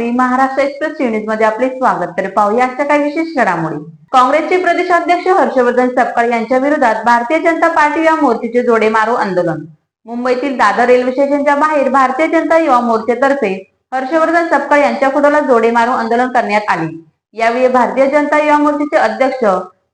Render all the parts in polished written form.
घडामोडी Maharashtra express news मध्ये आपले स्वागत. तर पाहूया आजच्या काही विशेष घडामोडी. काँग्रेसचे प्रदेशाध्यक्ष हर्षवर्धन सपकाळ यांच्या विरोधात भारतीय जनता पार्टी युवा मोर्चाचे जोडे मारो आंदोलन. मुंबईतील दादर रेल्वे स्टेशनच्या बाहेर भारतीय जनता युवा मोर्चातर्फे हर्षवर्धन सपकाळ यांच्या फोटोला जोडे मारो आंदोलन करण्यात आले. यावेळी भारतीय जनता युवा मोर्चाचे अध्यक्ष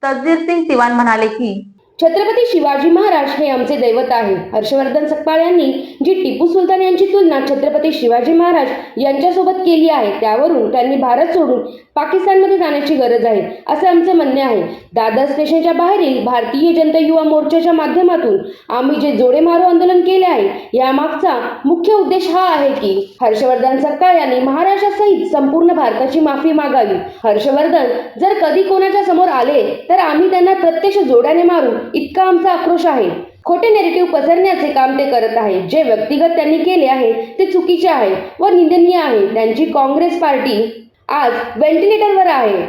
तसजीर सिंग तिवान म्हणाले की छत्रपती शिवाजी महाराज हे आमचे दैवत आहे. हर्षवर्धन सपकाळ यांनी जी टिपू सुलतान यांची तुलना छत्रपती शिवाजी महाराज यांच्यासोबत केली आहे, त्यावरून त्यांनी भारत सोडून पाकिस्तानमध्ये जाण्याची गरज आहे असे आमचे म्हणणे आहे. दादर स्टेशनच्या बाहेरील भारतीय जनता युवा मोर्चाच्या माध्यमातून आम्ही जे जोडे मारो आंदोलन केले आहे, यामागचा मुख्य उद्देश हा आहे की हर्षवर्धन सपकाळ यांनी महाराष्ट्रासहित संपूर्ण भारताची माफी मागावी. हर्षवर्धन जर कधी कोणाच्या समोर आले तर आम्ही त्यांना प्रत्यक्ष जोड्याने मारू इतका आमचा आक्रोश आहे. खोटे नेरेटिव्ह पसरण्याचे काम ते करत आहे. जे व्यक्तिगत त्यांनी केले आहे ते चुकीचे आहे व निंदनीय आहे. त्यांची काँग्रेस पार्टी आज व्हेंटिलेटरवर आहे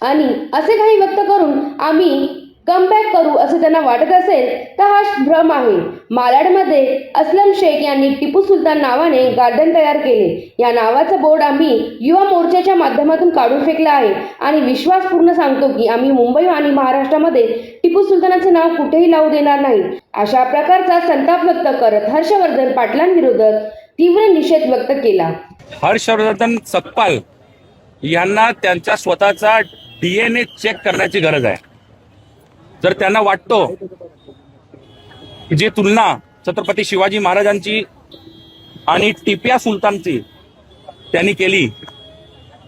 आणि असे काही व्यक्त करून आम्ही कमबॅक करू असे त्यांना वाटत असेल तर हा भ्रम आहे. मालाडमध्ये असलम शेख यांनी टिपू सुलतान नावाने गार्डन तयार केले. या नावाचा बोर्ड आम्ही युवा मोर्चाच्या माध्यमातून काढून फेकला आहे आणि विश्वासपूर्ण सांगतो की आम्ही मुंबई आणि महाराष्ट्रामध्ये टिपू सुलतानाचे नाव कुठेही लावू देणार नाही. अशा प्रकारचा संताप व्यक्त करत हर्षवर्धन पाटलांविरोधात तीव्र निषेध व्यक्त केला. हर्षवर्धन सपकाळ यांना त्यांचा स्वतःचा DNA चेक करण्याची गरज आहे. जर त्यांना वाटतो की जी तुलना छत्रपती शिवाजी महाराजांची आणि टिप्या सुलतानची त्यांनी केली,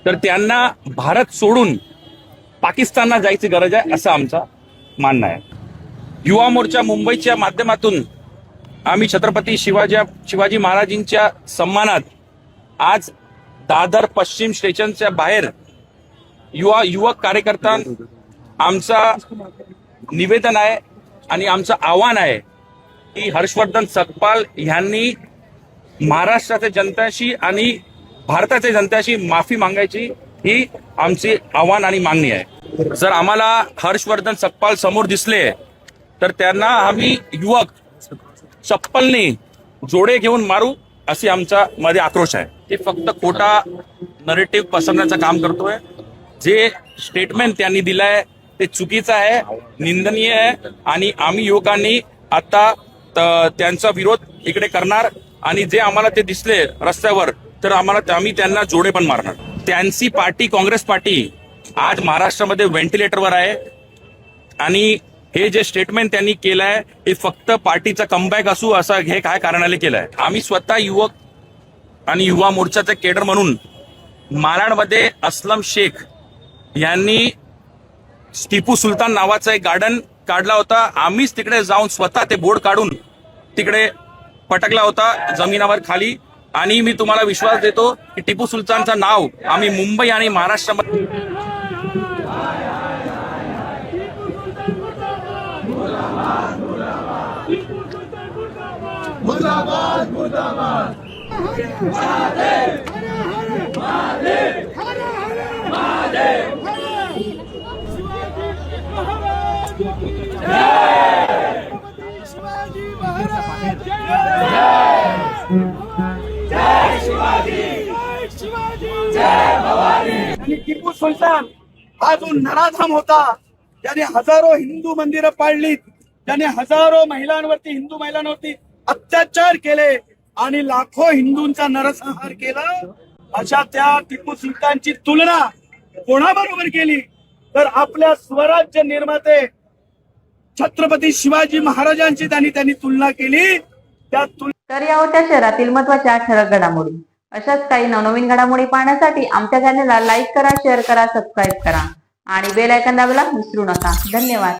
तर त्यांना भारत सोडून पाकिस्तानला जायची गरज आहे असं आमचं मानणं आहे. युवा मोर्चा मुंबईच्या माध्यमातून आम्ही छत्रपती शिवाजी महाराजांच्या सन्मानात आज दादर पश्चिम स्टेशनच्या बाहेर युवक कार्यकर्ता आमचा निवेदन आहे आणि आमचं आव्हान आहे की हर्षवर्धन सपकाळ यांनी महाराष्ट्राच्या जनतेशी आणि भारताच्या जनतेशी माफी मागायची ही आमची आव्हान आणि मागणी आहे. जर आम्हाला हर्षवर्धन सपकाळ समोर दिसले तर त्यांना आम्ही युवक चप्पलने जोडे घेऊन मारू अशी आमच्या मध्ये आक्रोश आहे. ते फक्त खोटा नरेटिव्ह पसरण्याचं काम करतोय. जे स्टेटमेंट त्यांनी दिलंय ते चुकीचं आहे, निंदनीय आहे आणि आम्ही युवकांनी आता त्यांचा विरोध इकडे करणार आणि जे आम्हाला ते दिसले रस्त्यावर तर आम्ही त्यांना जोडे पण मारणार. त्यांची पार्टी काँग्रेस पार्टी आज महाराष्ट्रामध्ये व्हेंटिलेटरवर आहे आणि हे जे स्टेटमेंट त्यांनी केलंय हे फक्त पार्टीचा कमबॅक असू असं हे काय कारणाने केलंय. आम्ही स्वतः युवक आणि युवा मोर्चाचे केडर म्हणून मालाडमध्ये असलम शेख यांनी टिपू सुलतान नावाचा एक गार्डन काढला होता. आम्हीच तिकडे जाऊन स्वतः ते बोर्ड काढून तिकडे पटकला होता जमिनावर खाली. आणि मी तुम्हाला विश्वास देतो की टिपू सुलतानचं नाव आम्ही मुंबई आणि महाराष्ट्रामध्ये टिपू सुलतान हा जो नराधम होता, ज्याने हजारो हिंदू मंदिरं पाडलीत, ज्याने हजारो महिलांवरती हिंदू महिलांवरती अत्याचार केले आणि लाखो हिंदूंचा नरसंहार केला, अशा त्या टिपू सुलतानची तुलना कोणाबरोबर केली तर आपल्या स्वराज्य निर्माते छत्रपती शिवाजी महाराजांची त्यांनी तुलना केली. तर या होत्या शहरातील महत्त्वाच्या ठळक घडामोडी. अशाच काही नवनवीन घडामोडी पाहण्यासाठी आमच्या चॅनलला लाईक करा, शेअर करा, सबस्क्राईब करा आणि बेल आयकॉन दाबायला विसरू नका. धन्यवाद.